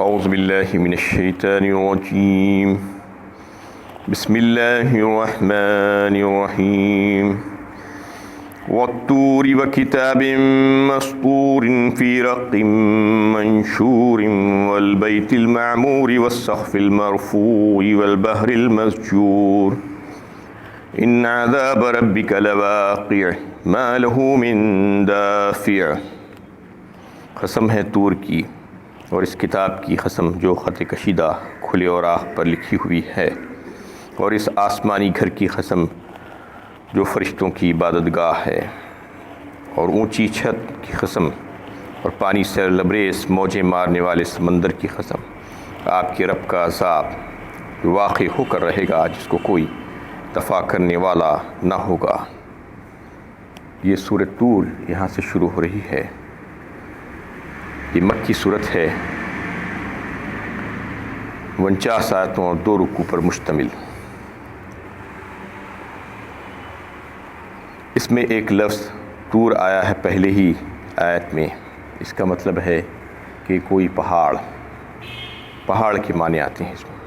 اعوذ باللہ من الشیطان الرجیم بسم اللہ الرحمن الرحیم والطور وکتاب مسطور فی رق منشور والبیت المعمور والسقف المرفوع والبحر المسجور ان عذاب ربک لواقع ما له من دافع۔ قسم ہے طور کی اور اس کتاب کی قسم جو خط کشیدہ کھلے اور راہ پر لکھی ہوئی ہے، اور اس آسمانی گھر کی قسم جو فرشتوں کی عبادت گاہ ہے، اور اونچی چھت کی قسم، اور پانی سے لبریز موجیں مارنے والے سمندر کی قسم۔ آپ کے رب کا عذاب جو واقع ہو کر رہے گا، جس کو کوئی دفع کرنے والا نہ ہوگا۔ یہ سورۃ طور یہاں سے شروع ہو رہی ہے۔ یہ مکی صورت ہے، 49 آیتوں اور 2 رکوع پر مشتمل۔ اس میں ایک لفظ طور آیا ہے پہلے ہی آیت میں۔ اس کا مطلب ہے کہ کوئی پہاڑ کے معنی آتے ہیں اس میں،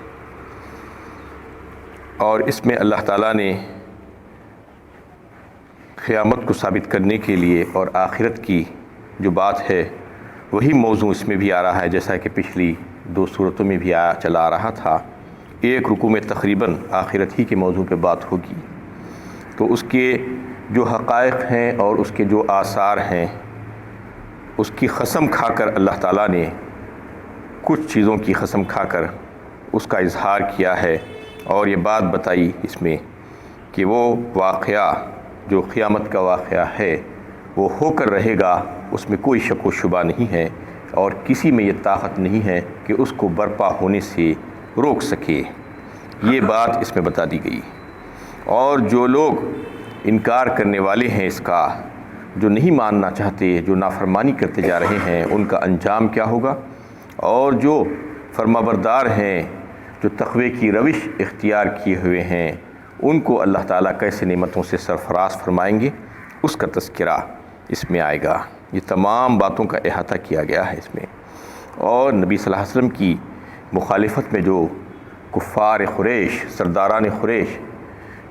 اور اس میں اللہ تعالیٰ نے قیامت کو ثابت کرنے کے لیے اور آخرت کی جو بات ہے وہی موضوع اس میں بھی آ رہا ہے، جیسا کہ پچھلی 2 صورتوں میں بھی چلا آ رہا تھا۔ ایک رکوع میں تقریباً آخرت ہی کے موضوع پہ بات ہوگی، تو اس کے جو حقائق ہیں اور اس کے جو آثار ہیں، اس کی قسم کھا کر اللہ تعالیٰ نے کچھ چیزوں کی قسم کھا کر اس کا اظہار کیا ہے، اور یہ بات بتائی اس میں کہ وہ واقعہ جو قیامت کا واقعہ ہے وہ ہو کر رہے گا، اس میں کوئی شک و شبہ نہیں ہے، اور کسی میں یہ طاقت نہیں ہے کہ اس کو برپا ہونے سے روک سکے۔ یہ بات اس میں بتا دی گئی۔ اور جو لوگ انکار کرنے والے ہیں اس کا، جو نہیں ماننا چاہتے، جو نافرمانی کرتے جا رہے ہیں، ان کا انجام کیا ہوگا، اور جو فرمانبردار ہیں، جو تقوی کی روش اختیار کیے ہوئے ہیں، ان کو اللہ تعالیٰ کیسے نعمتوں سے سرفراز فرمائیں گے، اس کا تذکرہ اس میں آئے گا۔ یہ تمام باتوں کا احاطہ کیا گیا ہے اس میں۔ اور نبی صلی اللہ علیہ وسلم کی مخالفت میں جو کفار قریش، سرداران قریش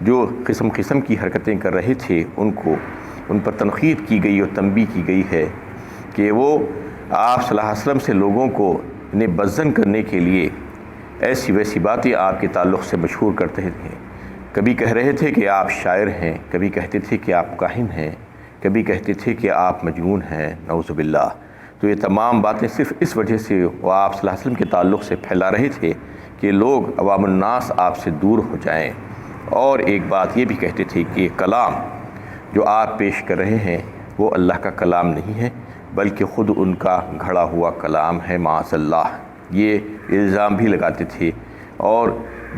جو قسم قسم کی حرکتیں کر رہے تھے، ان پر تنقید کی گئی اور تنبیہ کی گئی ہے کہ وہ آپ صلی اللہ علیہ وسلم سے لوگوں کو انہیں بدظن کرنے کے لیے ایسی ویسی باتیں آپ کے تعلق سے مشہور کرتے تھے۔ کبھی کہہ رہے تھے کہ آپ شاعر ہیں، کبھی کہتے تھے کہ آپ کاہن ہیں، کبھی کہتے تھے کہ آپ مجنون ہیں، نعوذ باللہ۔ تو یہ تمام باتیں صرف اس وجہ سے وہ آپ صلی اللہ علیہ وسلم کے تعلق سے پھیلا رہے تھے کہ لوگ عوام الناس آپ سے دور ہو جائیں۔ اور ایک بات یہ بھی کہتے تھے کہ کلام جو آپ پیش کر رہے ہیں وہ اللہ کا کلام نہیں ہے، بلکہ خود ان کا گھڑا ہوا کلام ہے، معاذ اللہ۔ یہ الزام بھی لگاتے تھے، اور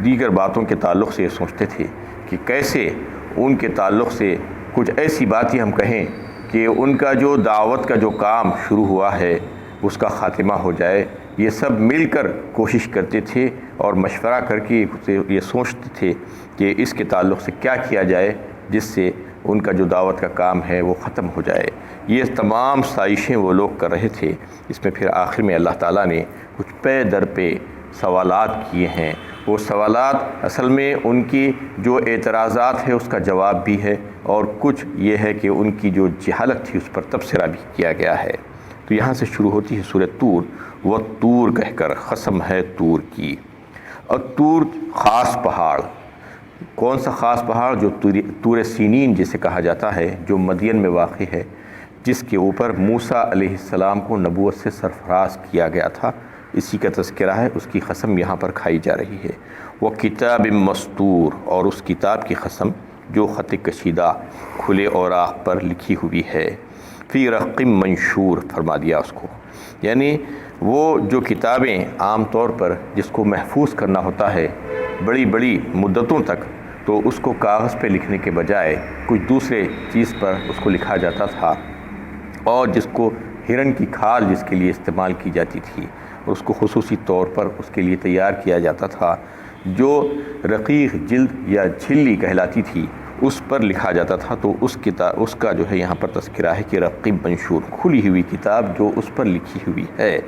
دیگر باتوں کے تعلق سے یہ سوچتے تھے کہ کیسے ان کے تعلق سے کچھ ایسی باتیں ہم کہیں کہ ان کا جو دعوت کا جو کام شروع ہوا ہے اس کا خاتمہ ہو جائے۔ یہ سب مل کر کوشش کرتے تھے اور مشورہ کر کے یہ سوچتے تھے کہ اس کے تعلق سے کیا کیا جائے جس سے ان کا جو دعوت کا کام ہے وہ ختم ہو جائے۔ یہ تمام سازشیں وہ لوگ کر رہے تھے۔ اس میں پھر آخر میں اللہ تعالیٰ نے کچھ پے در پہ سوالات کیے ہیں۔ وہ سوالات اصل میں ان کی جو اعتراضات ہے اس کا جواب بھی ہے، اور کچھ یہ ہے کہ ان کی جو جہالت تھی اس پر تبصرہ بھی کیا گیا ہے۔ تو یہاں سے شروع ہوتی ہے سورۃ طور، وہ طور کہہ کر قسم ہے طور کی۔ اور طور خاص پہاڑ، کون سا خاص پہاڑ؟ جو طور سینین جسے کہا جاتا ہے، جو مدین میں واقع ہے، جس کے اوپر موسیٰ علیہ السلام کو نبوت سے سرفراز کیا گیا تھا، اسی کا تذکرہ ہے، اس کی قسم یہاں پر کھائی جا رہی ہے۔ وہ کتاب مسطور، اور اس کتاب کی قسم جو خط کشیدہ کھلے اوراق پر لکھی ہوئی ہے۔ فی رق منشور فرما دیا اس کو، یعنی وہ جو کتابیں عام طور پر جس کو محفوظ کرنا ہوتا ہے بڑی بڑی مدتوں تک، تو اس کو کاغذ پہ لکھنے کے بجائے کچھ دوسرے چیز پر اس کو لکھا جاتا تھا، اور جس کو ہرن کی کھال جس کے لیے استعمال کی جاتی تھی، اس کو خصوصی طور پر اس کے لیے تیار کیا جاتا تھا، جو رقیق جلد یا جھلی کہلاتی تھی اس پر لکھا جاتا تھا۔ تو اس کا جو ہے یہاں پر تذکرہ ہے کہ رقیب منشور، کھلی ہوئی کتاب جو اس پر لکھی ہوئی ہے۔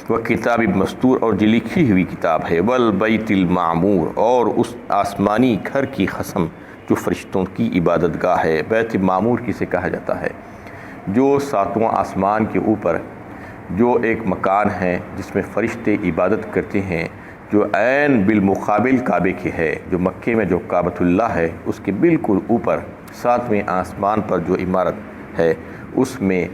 وہ کتاب مستور اور جو لکھی ہوئی کتاب ہے، والبیت المعمور اور اس آسمانی گھر کی قسم جو فرشتوں کی عبادت گاہ ہے۔ بیت معمور کسے کہا جاتا ہے؟ جو ساتواں آسمان کے اوپر جو ایک مکان ہے جس میں فرشتے عبادت کرتے ہیں، جو عین بالمقابل کعبے کے ہے، جو مکے میں جو کعبۃ اللہ ہے اس کے بالکل اوپر ساتویں آسمان پر جو عمارت ہے اس میں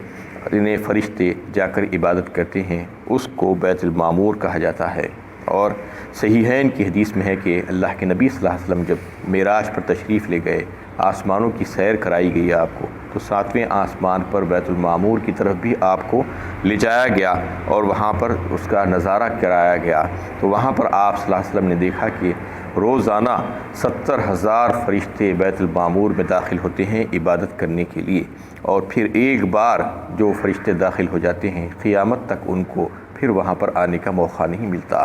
انہیں فرشتے جا کر عبادت کرتے ہیں، اس کو بیت المعمور کہا جاتا ہے۔ اور صحیحین کی حدیث میں ہے کہ اللہ کے نبی صلی اللہ علیہ وسلم جب معراج پر تشریف لے گئے، آسمانوں کی سیر کرائی گئی آپ کو، تو ساتویں آسمان پر بیت المعمور کی طرف بھی آپ کو لے جایا گیا اور وہاں پر اس کا نظارہ کرایا گیا۔ تو وہاں پر آپ صلی اللہ علیہ وسلم نے دیکھا کہ روزانہ 70,000 فرشتے بیت المعمور میں داخل ہوتے ہیں عبادت کرنے کے لیے، اور پھر ایک بار جو فرشتے داخل ہو جاتے ہیں قیامت تک ان کو پھر وہاں پر آنے کا موقع نہیں ملتا۔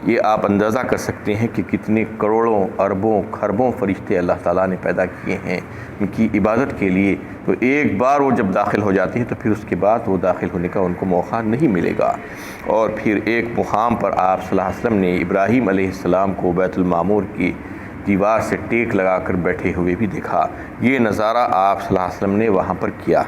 یہ آپ اندازہ کر سکتے ہیں کہ کتنے کروڑوں اربوں خربوں فرشتے اللہ تعالیٰ نے پیدا کیے ہیں ان کی عبادت کے لیے، تو ایک بار وہ جب داخل ہو جاتے ہیں تو پھر اس کے بعد وہ داخل ہونے کا ان کو موقع نہیں ملے گا۔ اور پھر ایک مقام پر آپ صلی اللہ علیہ وسلم نے ابراہیم علیہ السلام کو بیت المعمور کی دیوار سے ٹیک لگا کر بیٹھے ہوئے بھی دیکھا۔ یہ نظارہ آپ صلی اللہ علیہ وسلم نے وہاں پر کیا،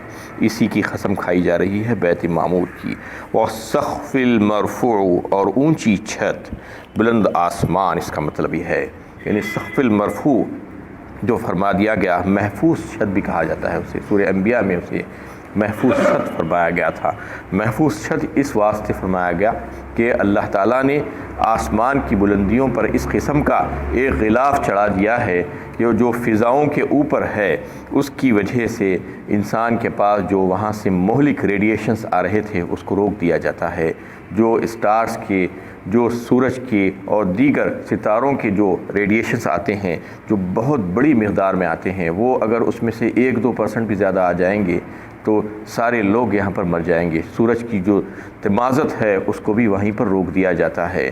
اسی کی قسم کھائی جا رہی ہے بیت معمور کی۔ وَالسَّقْفِ الْمَرْفُوعُ اور اونچی چھت، بلند آسمان، اس کا مطلب یہ ہے، یعنی سقف المرفوع جو فرما دیا گیا، محفوظ چھت بھی کہا جاتا ہے اسے، سورہ انبیاء میں اسے محفوظ چھت فرمایا گیا تھا۔ محفوظ چھت اس واسطے فرمایا گیا کہ اللہ تعالیٰ نے آسمان کی بلندیوں پر اس قسم کا ایک غلاف چڑھا دیا ہے کہ جو فضاؤں کے اوپر ہے اس کی وجہ سے انسان کے پاس جو وہاں سے مہلک ریڈیشنز آ رہے تھے اس کو روک دیا جاتا ہے۔ جو اسٹارز کے، جو سورج کے اور دیگر ستاروں کے جو ریڈیشنز آتے ہیں جو بہت بڑی مقدار میں آتے ہیں، وہ اگر اس میں سے 1-2% بھی زیادہ آ جائیں گے تو سارے لوگ یہاں پر مر جائیں گے۔ سورج کی جو تمازت ہے اس کو بھی وہیں پر روک دیا جاتا ہے۔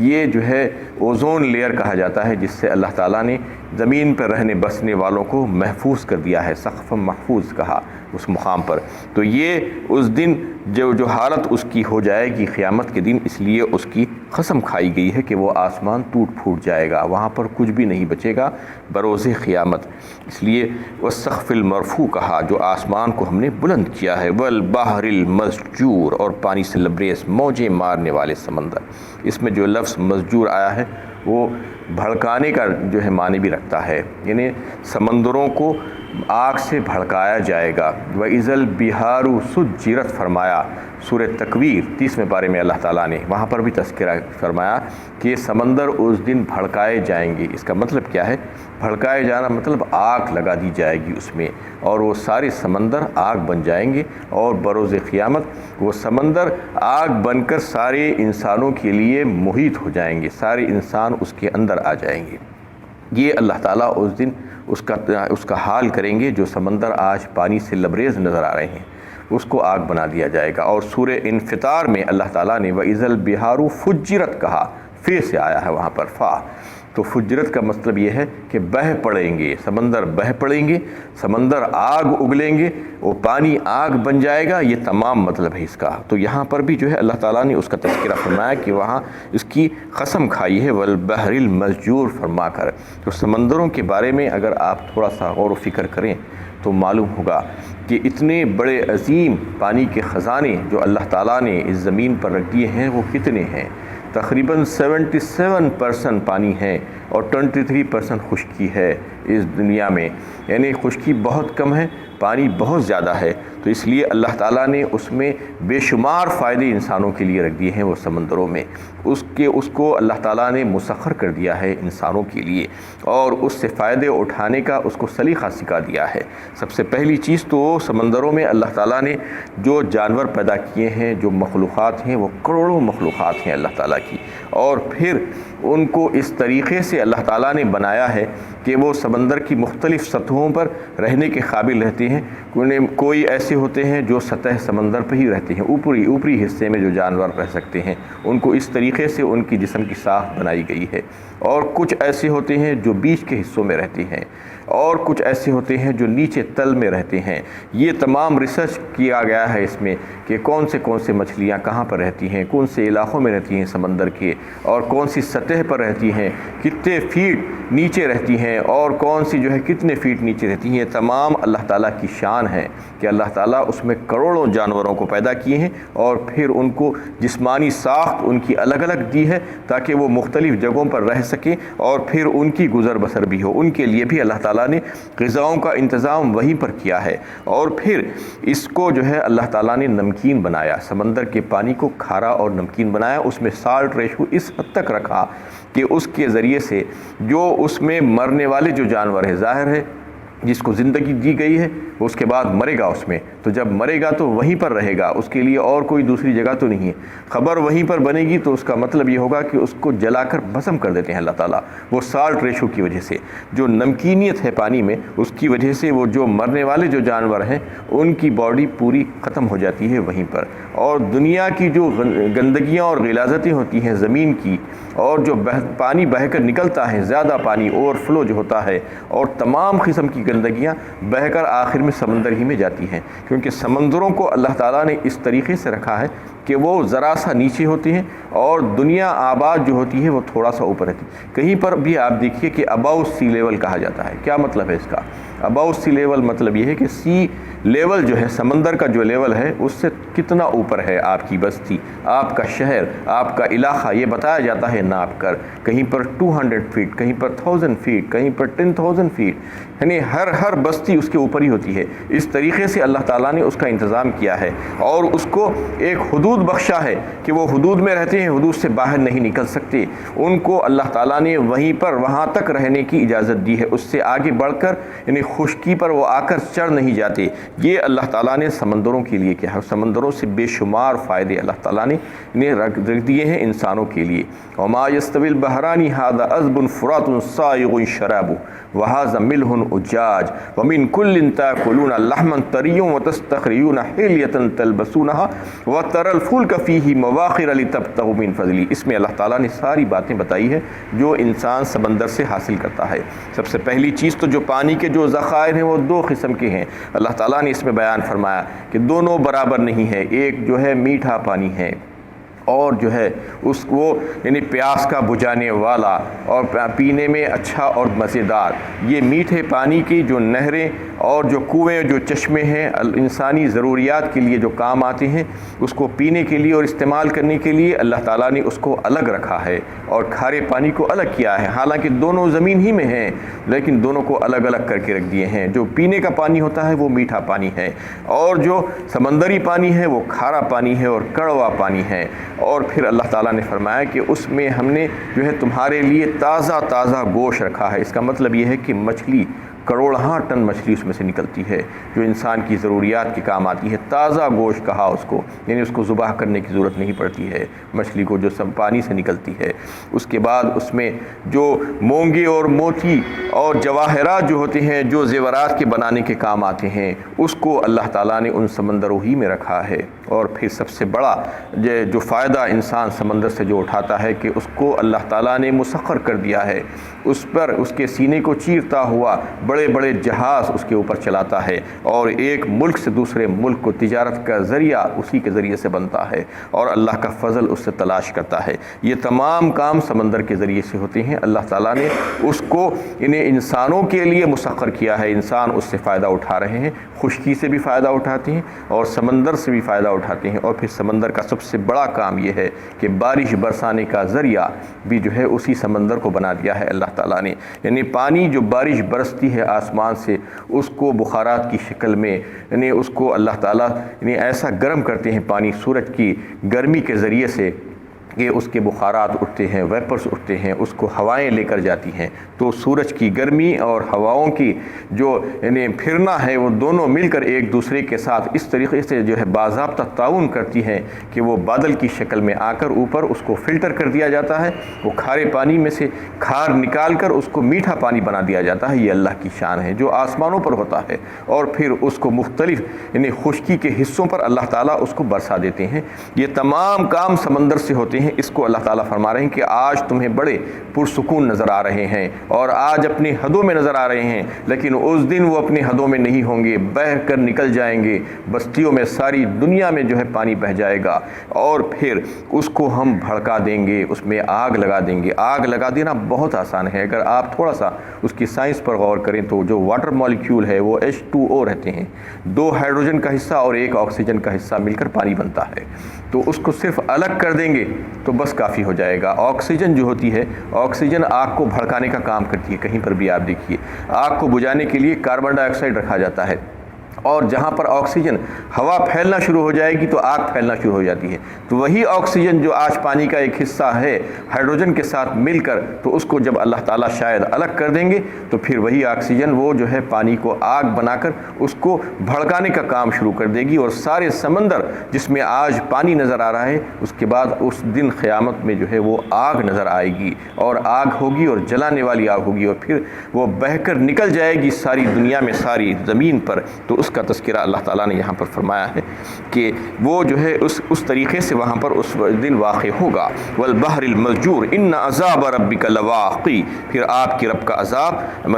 یہ جو ہے اوزون لیئر کہا جاتا ہے، جس سے اللہ تعالیٰ نے زمین پر رہنے بسنے والوں کو محفوظ کر دیا ہے، سقف محفوظ کہا اس مقام پر۔ تو یہ اس دن جو حالت اس کی ہو جائے گی قیامت کے دن، اس لیے اس کی قسم کھائی گئی ہے کہ وہ آسمان ٹوٹ پھوٹ جائے گا، وہاں پر کچھ بھی نہیں بچے گا بروز قیامت۔ اس لیے والسقف المرفوع کہا، جو آسمان کو ہم نے بلند کیا ہے۔ والبحر المسجور اور پانی سے لبریز موجیں مارنے والے سمندر۔ اس میں جو لفظ مسجور آیا ہے وہ بھڑکانے کا جو ہے معنی بھی رکھتا ہے، یعنی سمندروں کو آگ سے بھڑکایا جائے گا۔ وَإِذَا الْبِحَارُ سُجِّرَتْ فرمایا سورہ تکویر 30ویں پارے میں اللہ تعالیٰ نے وہاں پر بھی تذکرہ فرمایا کہ سمندر اس دن بھڑکائے جائیں گے۔ اس کا مطلب کیا ہے؟ بھڑکائے جانا مطلب آگ لگا دی جائے گی اس میں، اور وہ سارے سمندر آگ بن جائیں گے، اور بروز قیامت وہ سمندر آگ بن کر سارے انسانوں کے لیے محیط ہو جائیں گے، سارے انسان اس کے اندر آ جائیں گے۔ یہ اللہ تعالیٰ اس دن اس کا حال کریں گے۔ جو سمندر آج پانی سے لبریز نظر آ رہے ہیں اس کو آگ بنا دیا جائے گا۔ اور سورہ انفطار میں اللہ تعالیٰ نے وَإِذَا الْبِحَارُ فُجِّرَتْ کہا، فے سے آیا ہے وہاں پر فا، تو فجرت کا مطلب یہ ہے کہ بہہ پڑیں گے، سمندر بہہ پڑیں گے، سمندر آگ اگلیں گے، وہ پانی آگ بن جائے گا، یہ تمام مطلب ہے اس کا۔ تو یہاں پر بھی جو ہے اللہ تعالیٰ نے اس کا تذکرہ فرمایا کہ وہاں اس کی قسم کھائی ہے والبحر المسجور فرما کر۔ تو سمندروں کے بارے میں اگر آپ تھوڑا سا غور و فکر کریں تو معلوم ہوگا کہ اتنے بڑے عظیم پانی کے خزانے جو اللہ تعالیٰ نے اس زمین پر رکھ دیے ہیں وہ کتنے ہیں۔ تقریباً 77% پانی ہے اور 23% خشکی ہے اس دنیا میں، یعنی خشکی بہت کم ہے، پانی بہت زیادہ ہے۔ تو اس لیے اللہ تعالیٰ نے اس میں بے شمار فائدے انسانوں کے لیے رکھ دیے ہیں وہ سمندروں میں، اس کو اللہ تعالیٰ نے مسخر کر دیا ہے انسانوں کے لیے، اور اس سے فائدے اٹھانے کا اس کو سلیقہ سکھا دیا ہے۔ سب سے پہلی چیز تو سمندروں میں اللہ تعالیٰ نے جو جانور پیدا کیے ہیں، جو مخلوقات ہیں، وہ کروڑوں مخلوقات ہیں اللہ تعالیٰ کی، اور پھر ان کو اس طریقے سے اللہ تعالیٰ نے بنایا ہے کہ وہ سمندر کی مختلف سطحوں پر رہنے کے قابل رہتے ہوتے ہیں، کوئی ایسے ہوتے ہیں جو سطح سمندر پہ ہی رہتے ہیں، اوپری حصے میں جو جانور رہ سکتے ہیں، ان کو اس طریقے سے ان کی جسم کی ساخت بنائی گئی ہے، اور کچھ ایسے ہوتے ہیں جو بیچ کے حصوں میں رہتے ہیں، اور کچھ ایسے ہوتے ہیں جو نیچے تل میں رہتے ہیں۔ یہ تمام ریسرچ کیا گیا ہے اس میں کہ کون سے مچھلیاں کہاں پر رہتی ہیں، کون سے علاقوں میں رہتی ہیں سمندر کے، اور کون سی سطح پر رہتی ہیں، کتنے فیٹ نیچے رہتی ہیں، اور کون سی جو ہے کتنے فیٹ نیچے رہتی ہیں۔ یہ تمام اللہ تعالیٰ کی شان ہے کہ اللہ تعالیٰ اس میں کروڑوں جانوروں کو پیدا کیے ہیں، اور پھر ان کو جسمانی ساخت ان کی الگ الگ دی ہے تاکہ وہ مختلف جگہوں پر رہ سکیں، اور پھر ان کی گزر بسر بھی ہو۔ ان کے لیے بھی اللہ تعالیٰ نے غذاؤں کا انتظام وہیں پر کیا ہے، اور پھر اس کو جو ہے اللہ تعالیٰ نے نمکین بنایا، سمندر کے پانی کو کھارا اور نمکین بنایا۔ اس میں سالٹ ریشو اس حد تک رکھا کہ اس کے ذریعے سے جو اس میں مرنے والے جو جانور ہیں، ظاہر ہے جس کو زندگی دی گئی ہے اس کے بعد مرے گا اس میں، تو جب مرے گا تو وہیں پر رہے گا، اس کے لیے اور کوئی دوسری جگہ تو نہیں ہے۔ خبر وہیں پر بنے گی تو اس کا مطلب یہ ہوگا کہ اس کو جلا کر بھسم کر دیتے ہیں اللہ تعالیٰ، وہ سالٹ ریشو کی وجہ سے، جو نمکینیت ہے پانی میں اس کی وجہ سے وہ جو مرنے والے جو جانور ہیں ان کی باڈی پوری ختم ہو جاتی ہے وہیں پر۔ اور دنیا کی جو گندگیاں اور غلاظتیں ہوتی ہیں زمین کی، اور جو پانی بہہ کر نکلتا ہے، زیادہ پانی اوور فلو جو ہوتا ہے، اور تمام قسم کی گندگیاں بہہ کر آخر میں سمندر ہی میں جاتی ہیں، کیونکہ سمندروں کو اللہ تعالیٰ نے اس طریقے سے رکھا ہے کہ وہ ذرا سا نیچے ہوتے ہیں، اور دنیا آباد جو ہوتی ہے وہ تھوڑا سا اوپر رہتی ہے۔ کہیں پر بھی آپ دیکھیے کہ اباؤ سی لیول کہا جاتا ہے۔ کیا مطلب ہے اس کا؟ اباؤ سی لیول مطلب یہ ہے کہ سی لیول جو ہے سمندر کا جو لیول ہے اس سے کتنا اوپر ہے آپ کی بستی، آپ کا شہر، آپ کا علاقہ، یہ بتایا جاتا ہے ناپ کر۔ کہیں پر 200 فیٹ، کہیں پر 1000 فیٹ، کہیں پر 10,000 فیٹ، یعنی ہر بستی اس کے اوپر ہی ہوتی ہے۔ اس طریقے سے اللہ تعالیٰ نے اس کا انتظام کیا ہے، اور اس کو ایک حدود بخشا ہے کہ وہ حدود میں رہتے ہیں، حدود سے باہر نہیں نکل سکتے۔ ان کو اللہ تعالیٰ نے وہیں پر وہاں تک رہنے کی اجازت دی ہے، اس سے آگے بڑھ کر یعنی خشکی پر وہ آ کر چڑھ نہیں جاتے۔ یہ اللہ تعالیٰ نے سمندروں کے لیے کیا ہے، سمندروں سے بے شمار فائدے اللہ تعالیٰ نے انہیں رکھ دیے ہیں انسانوں کے لیے۔ وما يستوي البحران هذا عذب فرات سائغ شرابه وهذا ملح أجاج ومن كل تأكلون لحما طريا وتستخرجون حلية تلبسونها وترى الفلك فيه مواخر لتبتغوا من فضله۔ اس میں اللہ تعالیٰ نے ساری باتیں بتائی ہے جو انسان سمندر سے حاصل کرتا ہے۔ سب سے پہلی چیز تو جو پانی کے جو ذخائر ہیں وہ دو قسم کے ہیں، اللہ تعالیٰ نے اس میں بیان فرمایا کہ دونوں برابر نہیں ہے۔ ایک جو ہے میٹھا پانی ہے، اور جو ہے اس کو یعنی پیاس کا بجھانے والا اور پینے میں اچھا اور مزیدار۔ یہ میٹھے پانی کی جو نہریں اور جو کنویں جو چشمے ہیں انسانی ضروریات کے لیے جو کام آتے ہیں، اس کو پینے کے لیے اور استعمال کرنے کے لیے اللہ تعالیٰ نے اس کو الگ رکھا ہے، اور کھارے پانی کو الگ کیا ہے۔ حالانکہ دونوں زمین ہی میں ہیں لیکن دونوں کو الگ الگ کر کے رکھ دیے ہیں۔ جو پینے کا پانی ہوتا ہے وہ میٹھا پانی ہے، اور جو سمندری پانی ہے وہ کھارا پانی ہے اور کڑوا پانی ہے۔ اور پھر اللہ تعالیٰ نے فرمایا کہ اس میں ہم نے جو ہے تمہارے لیے تازہ گوشت رکھا ہے۔ اس کا مطلب یہ ہے کہ مچھلی کروڑہاں ٹن مچھلی اس میں سے نکلتی ہے جو انسان کی ضروریات کے کام آتی ہے۔ تازہ گوشت کہا اس کو، یعنی اس کو ذبح کرنے کی ضرورت نہیں پڑتی ہے مچھلی کو، جو سب پانی سے نکلتی ہے۔ اس کے بعد اس میں جو مونگے اور موتی اور جواہرات جو ہوتے ہیں جو زیورات کے بنانے کے کام آتے ہیں، اس کو اللہ تعالیٰ نے ان سمندروں ہی میں رکھا ہے۔ اور پھر سب سے بڑا جو فائدہ انسان سمندر سے جو اٹھاتا ہے کہ اس کو اللہ تعالیٰ نے مسخر کر دیا ہے، اس پر اس کے سینے کو چیرتا ہوا بڑے بڑے جہاز اس کے اوپر چلاتا ہے، اور ایک ملک سے دوسرے ملک کو تجارت کا ذریعہ اسی کے ذریعے سے بنتا ہے، اور اللہ کا فضل اس سے تلاش کرتا ہے۔ یہ تمام کام سمندر کے ذریعے سے ہوتے ہیں۔ اللہ تعالیٰ نے اس کو انہیں انسانوں کے لیے مسخر کیا ہے، انسان اس سے فائدہ اٹھا رہے ہیں، خشکی سے بھی فائدہ اٹھاتے ہیں اور سمندر سے بھی فائدہ اٹھاتے ہیں۔ اور پھر سمندر کا سب سے بڑا کام یہ ہے کہ بارش برسانے کا ذریعہ بھی جو ہے اسی سمندر کو بنا دیا ہے اللہ تعالیٰ نے، یعنی پانی جو بارش برستی ہے آسمان سے اس کو بخارات کی شکل میں، یعنی اس کو اللہ تعالیٰ یعنی ایسا گرم کرتے ہیں پانی سورج کی گرمی کے ذریعے سے کہ اس کے بخارات اٹھتے ہیں، ویپرز اٹھتے ہیں، اس کو ہوائیں لے کر جاتی ہیں، تو سورج کی گرمی اور ہواؤں کی جو یعنی پھرنا ہے وہ دونوں مل کر ایک دوسرے کے ساتھ اس طریقے سے جو ہے باضابطہ تعاون کرتی ہیں کہ وہ بادل کی شکل میں آ کر اوپر اس کو فلٹر کر دیا جاتا ہے، وہ کھارے پانی میں سے کھار نکال کر اس کو میٹھا پانی بنا دیا جاتا ہے۔ یہ اللہ کی شان ہے جو آسمانوں پر ہوتا ہے، اور پھر اس کو مختلف یعنی خشکی کے حصوں پر اللہ تعالیٰ اس کو برسا دیتے ہیں۔ یہ تمام کام سمندر سے ہوتے ہیں۔ اس کو اللہ تعالیٰ فرما رہے ہیں کہ آج تمہیں بڑے پرسکون نظر آ رہے ہیں اور آج اپنی حدوں میں نظر آ رہے ہیں، لیکن اس دن وہ اپنی حدوں میں نہیں ہوں گے، بہہ کر نکل جائیں گے، بستیوں میں ساری دنیا میں جو ہے پانی بہہ جائے گا، اور پھر اس کو ہم بھڑکا دیں گے، اس میں آگ لگا دیں گے۔ آگ لگا دینا بہت آسان ہے، اگر آپ تھوڑا سا اس کی سائنس پر غور کریں تو جو واٹر مالیکیول ہے وہ H2O رہتے ہیں، 2 ہائیڈروجن کا حصہ اور 1 آکسیجن کا حصہ مل کر پانی بنتا ہے، تو اس کو صرف الگ کر دیں گے تو بس کافی ہو جائے گا۔ آکسیجن جو ہوتی ہے، آکسیجن آگ کو بھڑکانے کا کام کرتی ہے، کہیں پر بھی آپ دیکھیے آگ کو بجھانے کے لیے کاربن ڈائی آکسائڈ رکھا جاتا ہے، اور جہاں پر آکسیجن ہوا پھیلنا شروع ہو جائے گی تو آگ پھیلنا شروع ہو جاتی ہے، تو وہی آکسیجن جو آج پانی کا ایک حصہ ہے ہائیڈروجن کے ساتھ مل کر، تو اس کو جب اللہ تعالیٰ شاید الگ کر دیں گے تو پھر وہی آکسیجن وہ جو ہے پانی کو آگ بنا کر اس کو بھڑکانے کا کام شروع کر دے گی، اور سارے سمندر جس میں آج پانی نظر آ رہا ہے اس کے بعد اس دن قیامت میں جو ہے وہ آگ نظر آئے گی، اور آگ ہوگی اور جلانے والی آگ ہوگی، اور پھر وہ بہہ کر نکل جائے گی ساری دنیا میں، ساری زمین پر۔ تو اس کا تذکرہ اللہ تعالیٰ نے یہاں پر فرمایا ہے کہ وہ جو ہے اس طریقے سے وہاں پر اس دن واقع ہوگا۔ والبحر المسجور ان عذاب ربک لواقع، پھر آپ کے رب کا عذاب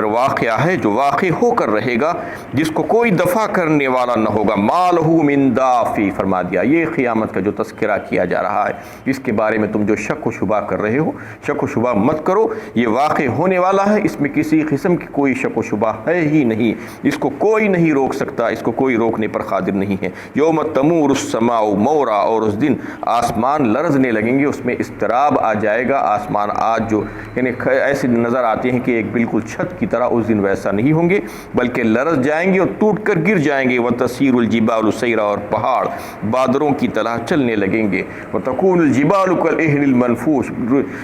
واقعہ ہے جو واقع ہو کر رہے گا، جس کو کوئی دفع کرنے والا نہ ہوگا۔ ما لہ من دافع، فرما دیا یہ قیامت کا جو تذکرہ کیا جا رہا ہے، اس کے بارے میں تم جو شک و شبہ کر رہے ہو، شک و شبہ مت کرو، یہ واقع ہونے والا ہے، اس میں کسی قسم کی کوئی شک و شبہ ہے ہی نہیں، اس کو کوئی نہیں روک سکتا، اس کو کوئی روکنے پر قادر نہیں ہے۔ یوم تمور السماء مورا، اور اس دن آسمان لرزنے لگیں گے، اس میں اضطراب آ جائے گا۔ آسمان آج جو یعنی ایسے نظر آتے ہیں کہ ایک بالکل چھت کی طرح، اس دن ویسا نہیں ہوں گے، بلکہ لرز جائیں گے اور ٹوٹ کر گر جائیں گے۔ وتسیر الجبال سیرا، اور پہاڑ بادروں کی طرح چلنے لگیں گے۔ وتکون الجبال کالعہن المنفوش،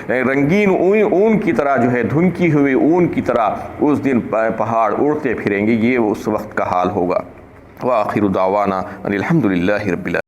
رنگین اون کی طرح جو ہے، دھنکی ہوئے اون کی طرح اس دن پہاڑ اڑتے پھریں گے، یہ اس وقت کا حال ہوگا۔ وآخر دعوانا ان الحمد للہ رب العالمین۔